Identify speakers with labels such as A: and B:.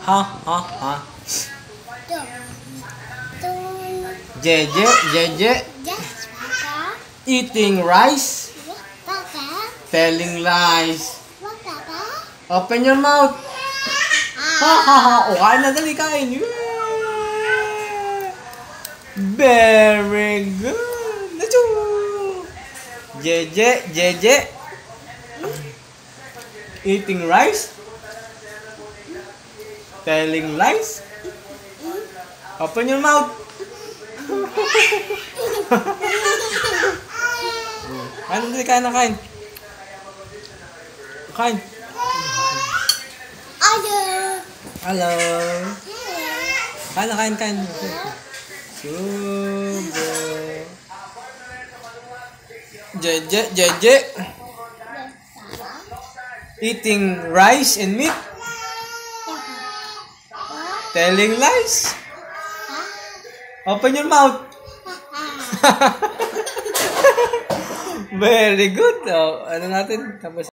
A: Ha, ha, ha. Jeje, Jeje. Eating rice. Telling lies. Open your mouth. Ha, ha, ha. O, kain na, dali, kain. Very good. Nacho. Jeje, Jeje. Eating rice. Telling lies. Open your mouth. Kain, dali, kain na, kain. Kain. Hello. Kain na, kain, kain. Sugo. Jeje, Jeje. Eating rice and meat. Telling lies. Open your mouth. Very good. Oh, ano natin? Tapos